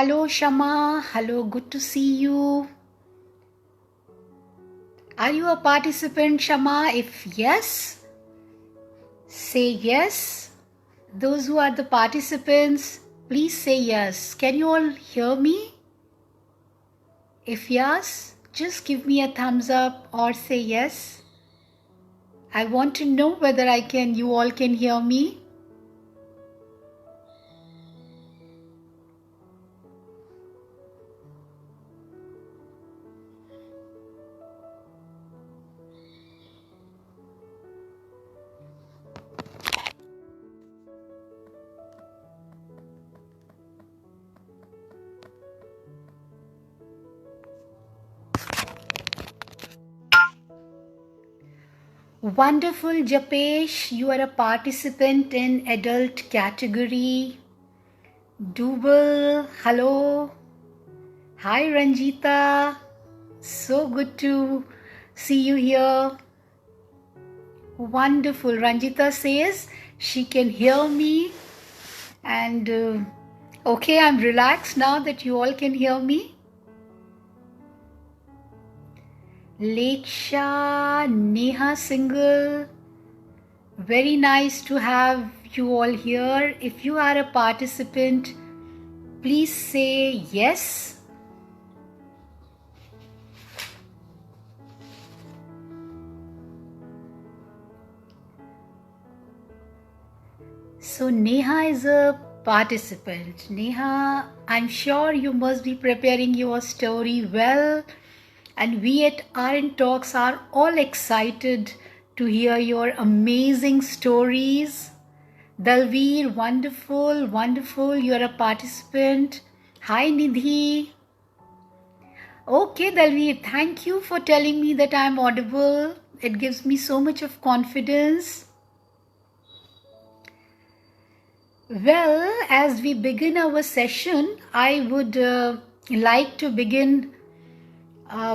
Hello, Shama. Hello, good to see you. Are you a participant, Shama? If yes, say yes. Those who are the participants, please say yes. Can you all hear me? If yes, just give me a thumbs up or say yes. I want to know whether you all can hear me. Wonderful, Japesh. You are a participant in adult category. Dubal, hello. Hi, Ranjita. So good to see you here. Wonderful. Ranjita says she can hear me. And okay, I'm relaxed now that you all can hear me. Leksha, Neha Single. Very nice to have you all here. If you are a participant, please say yes. So Neha is a participant. Neha, I'm sure you must be preparing your story well, and we at RN Talks are all excited to hear your amazing stories. Dalveer, wonderful, wonderful. You're a participant. Hi, Nidhi. Okay, Dalveer, thank you for telling me that I'm audible. It gives me so much of confidence. Well, as we begin our session, I would like to begin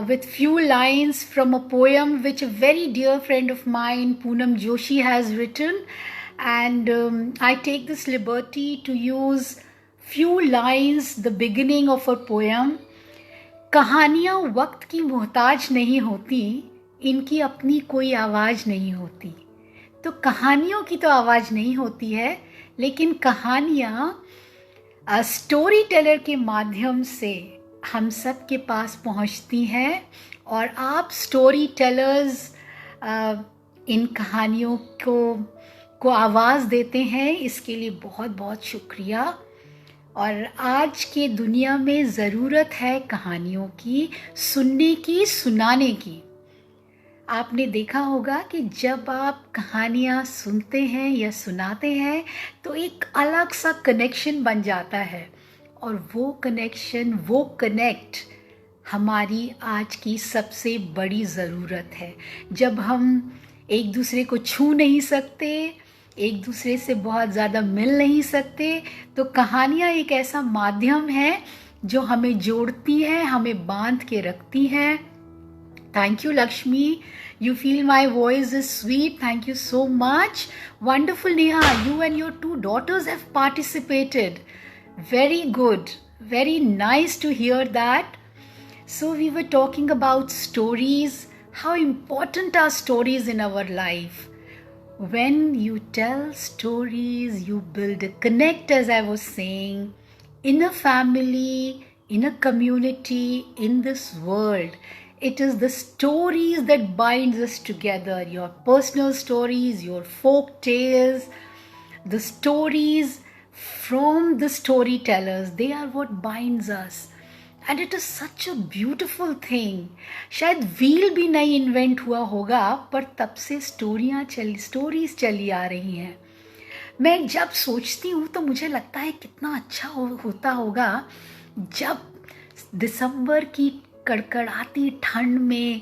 with few lines from a poem which a very dear friend of mine, Poonam Joshi, has written, and I take this liberty to use few lines, the beginning of a poem. कहानियाँ वक्त की मोहताज नहीं होती, इनकी अपनी कोई आवाज़ नहीं होती. तो कहानियों की तो आवाज़ नहीं होती है, लेकिन कहानियाँ स्टोरी टेलर के माध्यम से हम सब के पास पहुँचती हैं, और आप स्टोरी टेलर्स इन कहानियों को आवाज़ देते हैं. इसके लिए बहुत बहुत शुक्रिया. और आज के दुनिया में ज़रूरत है कहानियों की, सुनने की, सुनाने की. आपने देखा होगा कि जब आप कहानियाँ सुनते हैं या सुनाते हैं तो एक अलग सा कनेक्शन बन जाता है, और वो कनेक्शन, वो कनेक्ट हमारी आज की सबसे बड़ी ज़रूरत है. जब हम एक दूसरे को छू नहीं सकते, एक दूसरे से बहुत ज़्यादा मिल नहीं सकते, तो कहानियाँ एक ऐसा माध्यम है जो हमें जोड़ती है, हमें बांध के रखती हैं. Thank you, Lakshmi. You feel my voice is sweet. Thank you so much. Wonderful, Neha. You and your two daughters have participated. Very good. Very nice to hear that. So we were talking about stories. How important are stories in our life? When you tell stories, you build a connect, as I was saying, in a family, in a community, in this world. It is the stories that binds us together. Your personal stories, your folk tales, the stories from the storytellers, they are what binds us. And it is such a beautiful thing. शायद wheel भी नहीं invent हुआ होगा, पर तब से stories चली आ रही हैं. मैं जब सोचती हूँ तो मुझे लगता है कितना अच्छा होता होगा जब दिसंबर की कड़कड़ाती ठंड में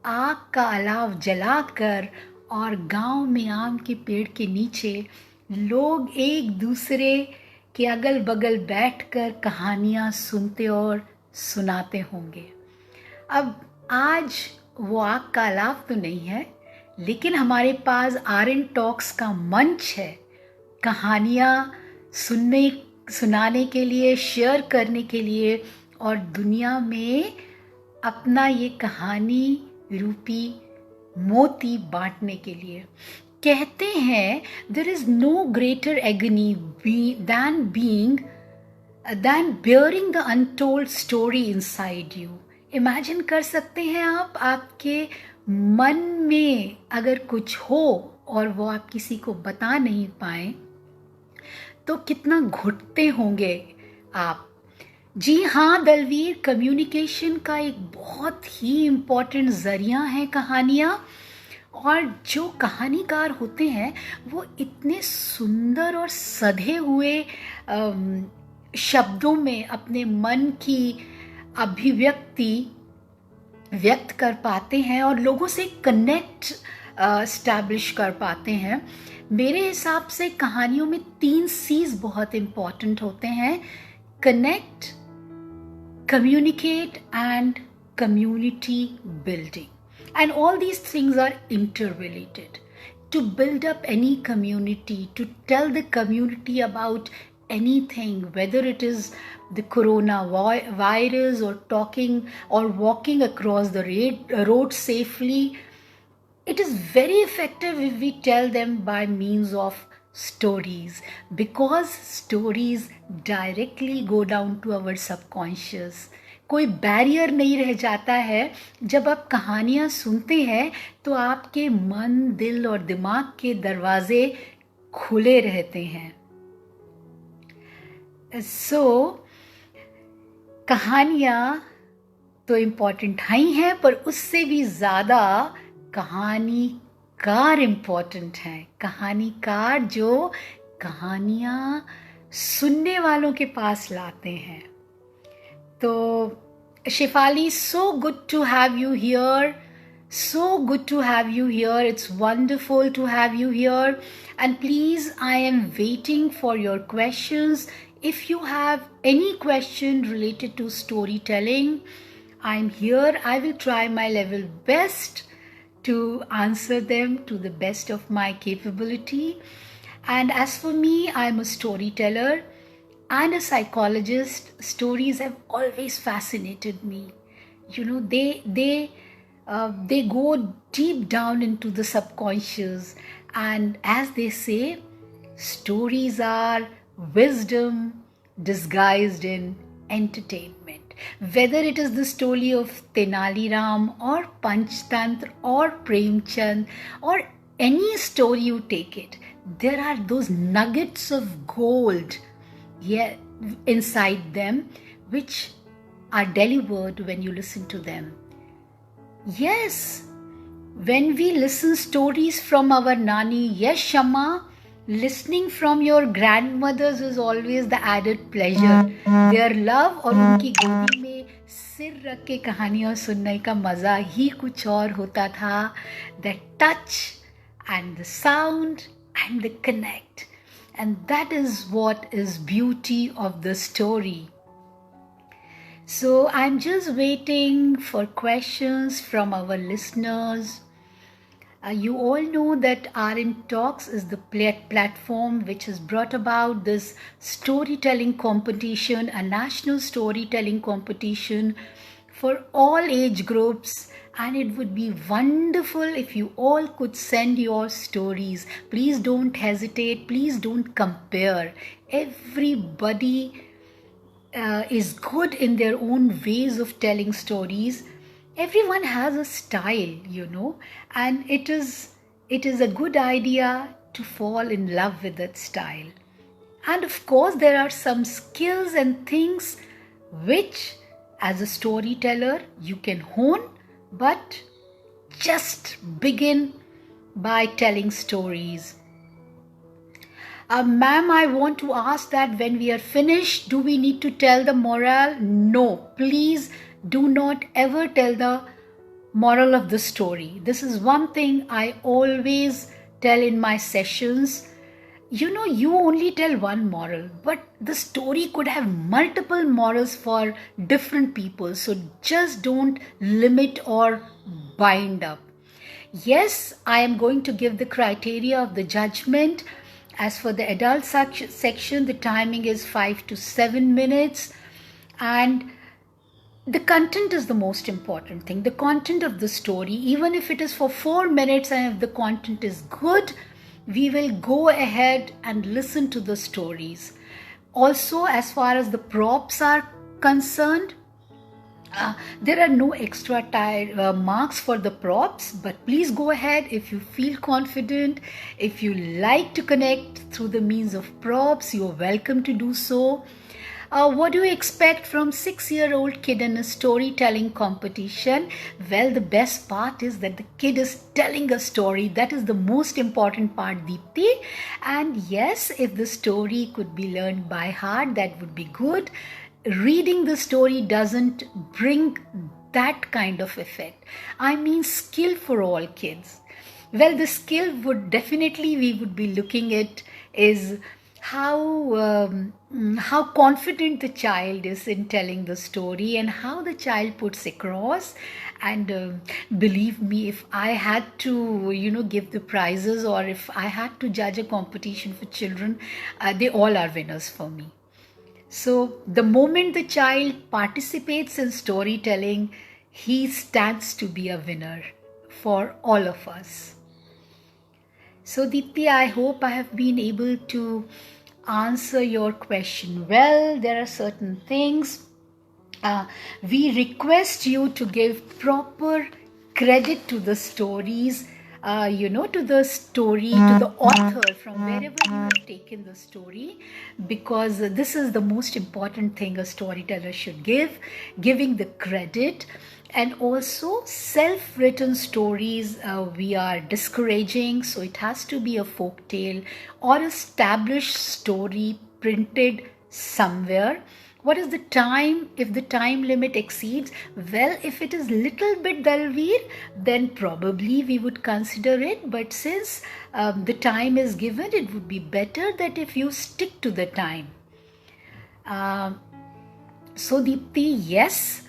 आग का अलाव जलाकर और गांव में आम के पेड़ के नीचे लोग एक दूसरे के अगल बगल बैठकर कहानियाँ सुनते और सुनाते होंगे. अब आज वो आग का अलाव तो नहीं है, लेकिन हमारे पास RN टॉक्स का मंच है कहानियाँ सुनने सुनाने के लिए, शेयर करने के लिए और दुनिया में अपना ये कहानी रूपी मोती बांटने के लिए। कहते हैं there is no greater agony than bearing the untold story inside you. Imagine कर सकते हैं आप, आपके मन में अगर कुछ हो और वो आप किसी को बता नहीं पाए तो कितना घुटते होंगे आप। जी हाँ दलवीर, कम्युनिकेशन का एक बहुत ही इम्पॉर्टेंट ज़रिया है कहानियाँ। और जो कहानीकार होते हैं वो इतने सुंदर और सधे हुए शब्दों में अपने मन की अभिव्यक्ति व्यक्त कर पाते हैं और लोगों से कनेक्ट एस्टैब्लिश कर पाते हैं। मेरे हिसाब से कहानियों में 3 C's बहुत इम्पॉर्टेंट होते हैं: connect, communicate and community building. And all these things are interrelated. To build up any community, to tell the community about anything, whether it is the coronavirus or talking or walking across the road safely, it is very effective if we tell them by means of stories, because stories directly go down to our subconscious. कोई barrier नहीं रह जाता है। जब आप कहानियाँ सुनते हैं तो आपके मन, दिल और दिमाग के दरवाजे खुले रहते हैं। कहानियाँ तो इम्पॉर्टेंट ही हैं, पर उससे भी ज़्यादा कहानीकार इम्पॉर्टेंट है। कहानीकार जो कहानियाँ सुनने वालों के पास लाते हैं। तो Shefali, so good to have you here. So good to have you here. It's wonderful to have you here. And please, I am waiting for your questions. If you have any question related to storytelling, I'm here. I will try my level best to answer them to the best of my capability. And as for me, I'm a storyteller and a psychologist. Stories have always fascinated me. You know, they go deep down into the subconscious, and as they say, stories are wisdom disguised in entertainment. Whether it is the story of Tenali Ram or Panchtantra or Premchand or any story you take it, there are those nuggets of gold inside them which are delivered when you listen to them. Yes, when we listen stories from our Nani, yes Shama, listening from your grandmothers is always the added pleasure. Their love और उनकी गोदी में सिर रख के कहानियाँ सुनने का मज़ा ही कुछ और होता था. The touch and the sound and the connect. And that is what is beauty of the story. So I'm just waiting for questions from our listeners. You all know that RN Talks is the platform which has brought about this storytelling competition, a national storytelling competition for all age groups. And it would be wonderful if you all could send your stories. Please don't hesitate. Please don't compare. Everybody is good in their own ways of telling stories. Everyone has a style, you know, and it is a good idea to fall in love with that style. And of course, there are some skills and things which, as a storyteller, you can hone, but just begin by telling stories. Ma'am, I want to ask that when we are finished, do we need to tell the moral? No, please do not ever tell the moral of the story. This is one thing I always tell in my sessions. You know, you only tell one moral, but the story could have multiple morals for different people. So just don't limit or bind up. Yes, I am going to give the criteria of the judgment, As for the adult section, the timing is 5 to 7 minutes, and the content is the most important thing. The content of the story, even if it is for 4 minutes and if the content is good, we will go ahead and listen to the stories. Also, as far as the props are concerned, there are no extra marks for the props, but please go ahead if you feel confident. If you like to connect through the means of props, you're welcome to do so. What do you expect from 6-year-old kid in a storytelling competition? Well, the best part is that the kid is telling a story. That is the most important part, Deepti. And yes, if the story could be learned by heart, that would be good. Reading the story doesn't bring that kind of effect. I mean, skill for all kids. Well, the skill would definitely, we would be looking at is how confident the child is in telling the story and how the child puts across. And believe me, if I had to give the prizes, or if I had to judge a competition for children, they all are winners for me. So the moment the child participates in storytelling, he stands to be a winner for all of us. So Deepti, I hope I have been able to answer your question well. There are certain things. We request you to give proper credit to the stories, to the story, to the author from wherever you have taken the story, because this is the most important thing a storyteller should give, giving the credit. And also self-written stories we are discouraging, so it has to be a folk tale or established story printed somewhere. What is the time? If the time limit exceeds, well, if it is little bit Dalveer, then probably we would consider it. But since the time is given, it would be better that if you stick to the time. So Deepti, yes.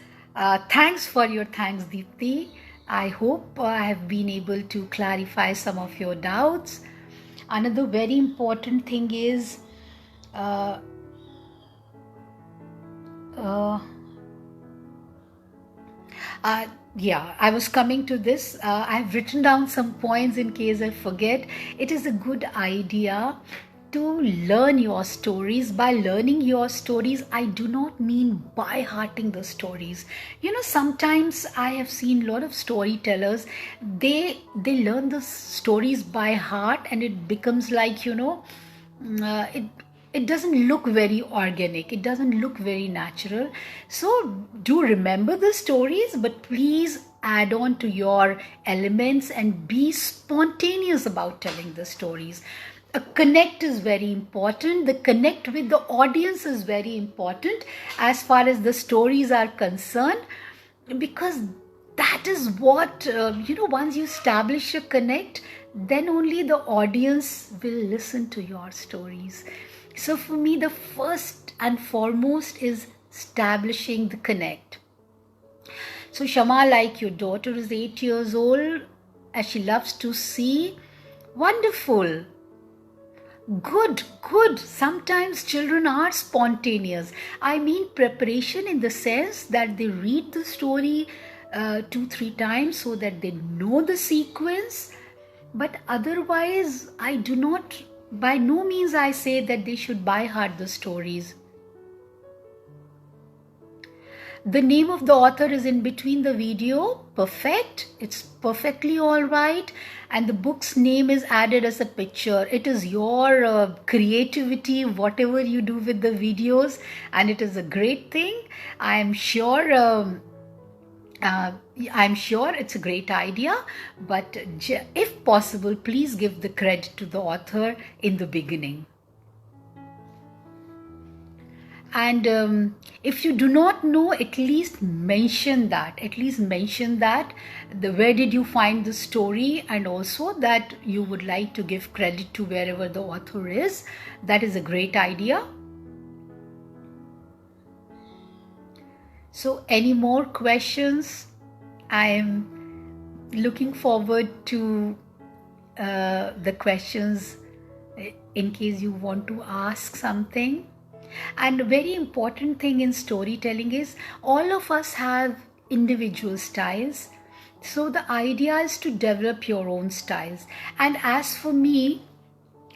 Thanks for your thanks, Deepti. I hope I have been able to clarify some of your doubts. Another very important thing is I was coming to this. I've written down some points in case I forget. It is a good idea to learn your stories. By learning your stories, I do not mean by hearting the stories. Sometimes I have seen a lot of storytellers, they learn the stories by heart, and it becomes like, it doesn't look very organic, it doesn't look very natural. So do remember the stories, but please add on to your elements and be spontaneous about telling the stories. A connect is very important. The connect with the audience is very important as far as the stories are concerned, because that is what, once you establish a connect, then only the audience will listen to your stories. So for me, the first and foremost is establishing the connect. So Shama, like your daughter is 8 years old, as she loves to see. Wonderful. Good. Sometimes children are spontaneous. I mean preparation in the sense that they read the story 2-3 times so that they know the sequence. But otherwise, by no means I say that they should by heart the stories. The name of the author is in between the video. Perfect. It's perfectly all right. And the book's name is added as a picture. It is your creativity, whatever you do with the videos, and it is a great thing. I'm sure it's a great idea, but if possible, please give the credit to the author in the beginning. And if you do not know, at least mention that. Where did you find the story, and also that you would like to give credit to wherever the author is. That is a great idea. So any more questions? I am looking forward to the questions in case you want to ask something. And a very important thing in storytelling is all of us have individual styles. So the idea is to develop your own styles. And as for me,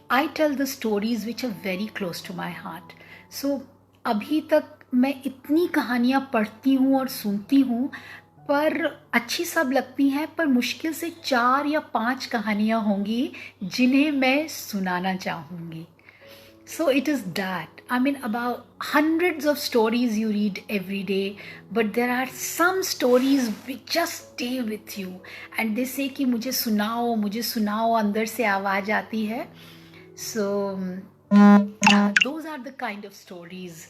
I tell the stories which are very close to my heart. So अभी तक मैं इतनी कहानियाँ पढ़ती हूँ और सुनती हूँ, पर अच्छी सब लगती हैं, पर मुश्किल से 4 या 5 कहानियाँ होंगी जिन्हें मैं सुनाना चाहूँगी. So it is that. I mean, about hundreds of stories you read every day, but there are some stories which just stay with you. And they say कि मुझे सुनाओ, अंदर से आवाज़ आती है. So those are the kind of stories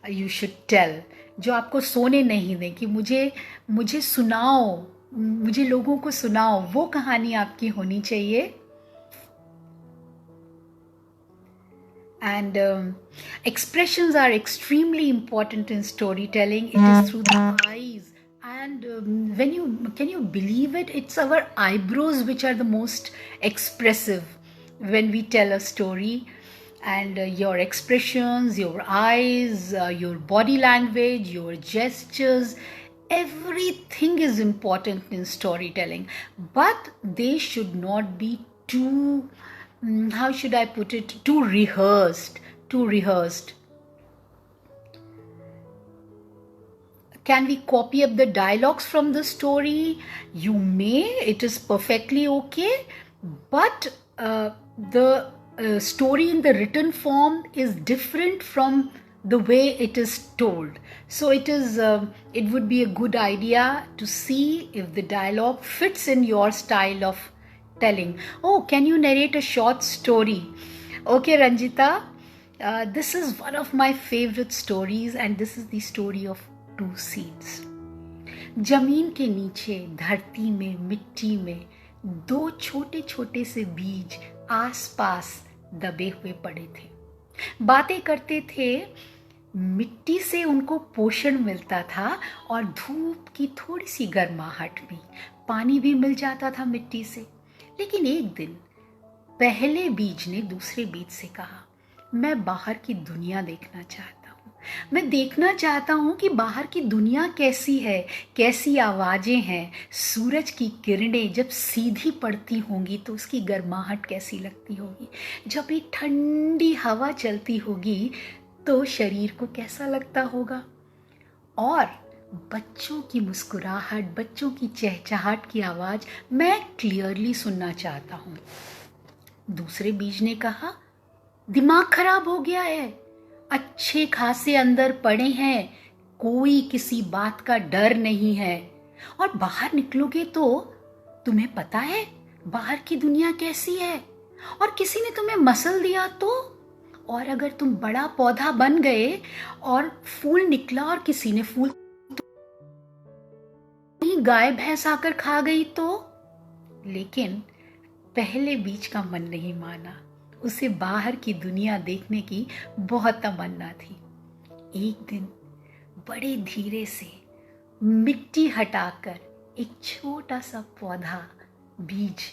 you should tell, जो आपको सोने नहीं दें, कि मुझे सुनाओ, मुझे लोगों को सुनाओ, वो कहानी आपकी होनी चाहिए. And expressions are extremely important in storytelling. It is through the eyes. And can you believe it? It's our eyebrows which are the most expressive when we tell a story. And your expressions, your eyes, your body language, your gestures, everything is important in storytelling. But they should not be too, how should I put it, too rehearsed. Can we copy up the dialogues from the story? You may, it is perfectly okay, but the story in the written form is different from the way it is told. So it would be a good idea to see if the dialogue fits in your style of telling. Oh, can you narrate a short story? Okay, Ranjita, this is one of my favorite stories, and this is the story of 2 seeds. जमीन के नीचे, धरती में, मिट्टी में 2 छोटे छोटे से बीज आसपास दबे हुए पड़े थे. बातें करते थे, मिट्टी से उनको पोषण मिलता था और धूप की थोड़ी सी गर्माहट भी, पानी भी मिल जाता था मिट्टी से. लेकिन एक दिन पहले बीज ने दूसरे बीज से कहा, मैं बाहर की दुनिया देखना चाहता हूँ. मैं देखना चाहता हूँ कि बाहर की दुनिया कैसी है, कैसी आवाज़ें हैं, सूरज की किरणें जब सीधी पड़ती होंगी तो उसकी गर्माहट कैसी लगती होगी, जब एक ठंडी हवा चलती होगी तो शरीर को कैसा लगता होगा, और बच्चों की मुस्कुराहट, बच्चों की चहचहाट की आवाज़ मैं क्लियरली सुनना चाहता हूँ. दूसरे बीज ने कहा, दिमाग खराब हो गया है, अच्छे खासे अंदर पड़े हैं, कोई किसी बात का डर नहीं है, और बाहर निकलोगे तो तुम्हें पता है बाहर की दुनिया कैसी है, और किसी ने तुम्हें मसल दिया तो, और अगर तुम बड़ा पौधा बन गए और फूल निकला और किसी ने फूल गाय भैंस आकर खा गई तो. लेकिन पहले बीज का मन नहीं माना, उसे बाहर की दुनिया देखने की बहुत तमन्ना थी. एक दिन बड़े धीरे से मिट्टी हटाकर एक छोटा सा पौधा, बीज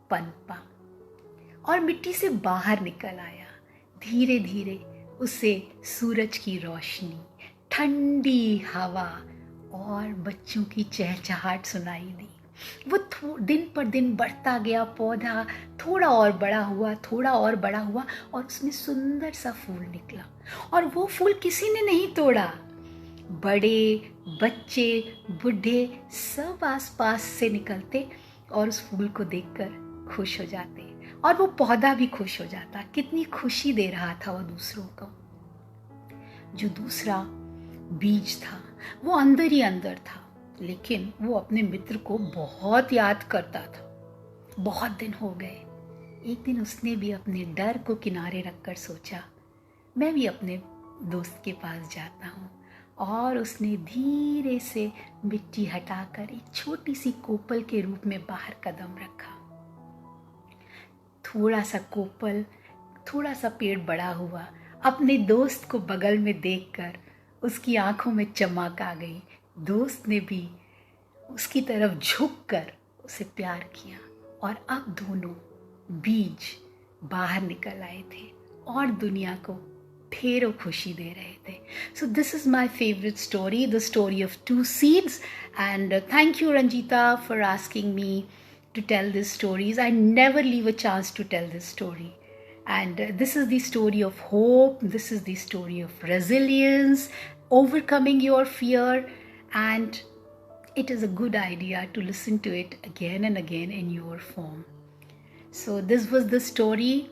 पनपा और मिट्टी से बाहर निकल आया. धीरे धीरे उसे सूरज की रोशनी, ठंडी हवा और बच्चों की चहचहाट सुनाई दी. वो दिन पर दिन बढ़ता गया पौधा, थोड़ा और बड़ा हुआ और उसमें सुंदर सा फूल निकला. और वो फूल किसी ने नहीं तोड़ा, बड़े, बच्चे, बूढ़े सब आसपास से निकलते और उस फूल को देखकर खुश हो जाते, और वो पौधा भी खुश हो जाता. कितनी खुशी दे रहा था वो दूसरों को. जो दूसरा बीज था वो अंदर ही अंदर था, लेकिन वो अपने मित्र को बहुत याद करता था. बहुत दिन हो गए. एक दिन उसने भी अपने डर को किनारे रखकर सोचा, मैं भी अपने दोस्त के पास जाता हूँ, और उसने धीरे से मिट्टी हटाकर एक छोटी सी कोपल के रूप में बाहर कदम रखा. थोड़ा सा कोपल, थोड़ा सा पेड़ बड़ा हुआ. अपने दोस्त को बगल में देखकर उसकी आंखों में चमक आ गई. दोस्त ने भी उसकी तरफ झुककर उसे प्यार किया, और अब दोनों बीज बाहर निकल आए थे और दुनिया को ढेरों खुशी दे रहे थे. So this is my favorite story, the story of two seeds. And thank you, Ranjita, for asking me to tell these stories. I never leave a chance to tell this story. And this is the story of hope. This is the story of resilience, overcoming your fear. And it is a good idea to listen to it again and again in your form. So this was the story.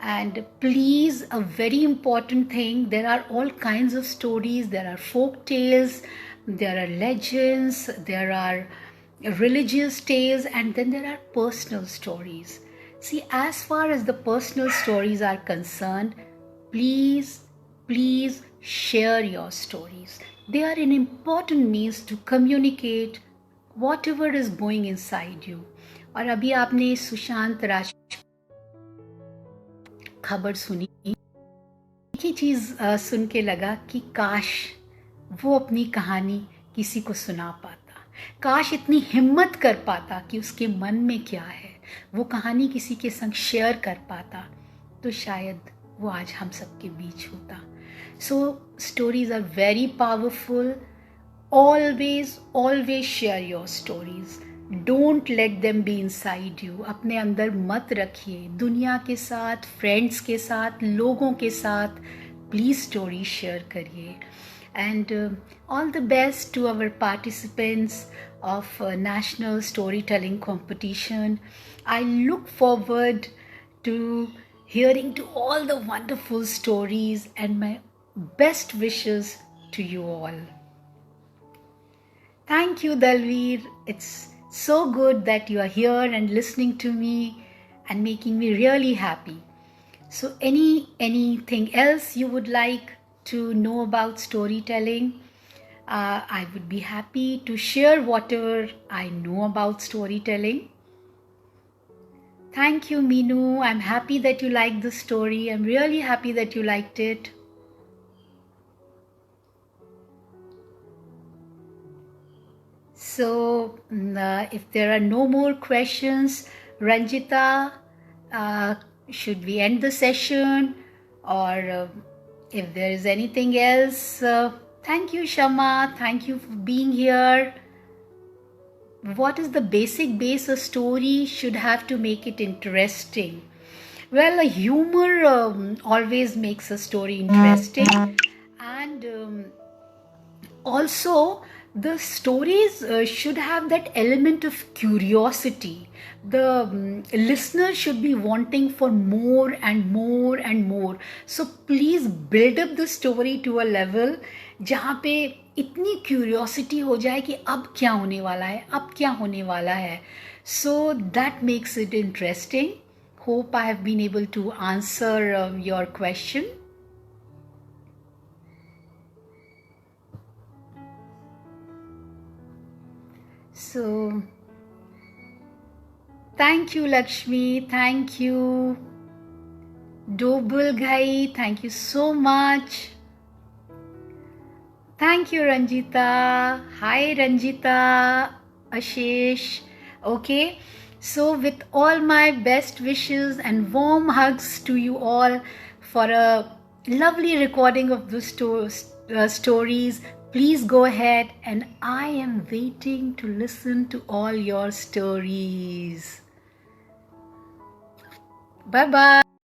And please, a very important thing, there are all kinds of stories. There are folk tales, there are legends, there are religious tales, and then there are personal stories. See, as far as the personal stories are concerned, please share your stories. They are an important means to communicate whatever is going inside you. और अभी आपने सुशांत राजपूत खबर सुनी, एक ही चीज सुन के लगा कि काश वो अपनी कहानी किसी को सुना पाता, काश इतनी हिम्मत कर पाता कि उसके मन में क्या है वो कहानी किसी के संग शेयर कर पाता, तो शायद वो आज हम सबके बीच होता. सो stories are very powerful. Always share your stories. Don't let them be inside you. अपने अंदर मत रखिए. दुनिया के साथ, फ्रेंड्स के साथ, लोगों के साथ प्लीज स्टोरी शेयर करिए. And all the best to our participants of National Storytelling Competition. I look forward to hearing to all the wonderful stories and my best wishes to you all. Thank you, Dalveer. It's so good that you are here and listening to me and making me really happy. So anything else you would like to know about storytelling? I would be happy to share whatever I know about storytelling. Thank you, Meenu. I'm happy that you liked the story. I'm really happy that you liked it. So, if there are no more questions, Ranjita, should we end the session? Or if there is anything else... Thank you, Shama. Thank you for being here. What is the basic base a story should have to make it interesting? Well, a humor always makes a story interesting. And also, the stories should have that element of curiosity. The listener should be wanting for more and more and more. So please build up the story to a level जहाँ पे इतनी curiosity हो जाए कि अब क्या होने वाला है, अब क्या होने वाला है. So that makes it interesting. Hope I have been able to answer your question. So thank you, Lakshmi. Thank you, Dobul Ghai. Thank you so much. Thank you, Ranjita. Hi, Ranjita, Ashish. Okay, so with all my best wishes and warm hugs to you all for a lovely recording of the stories, please go ahead, and I am waiting to listen to all your stories. Bye-bye.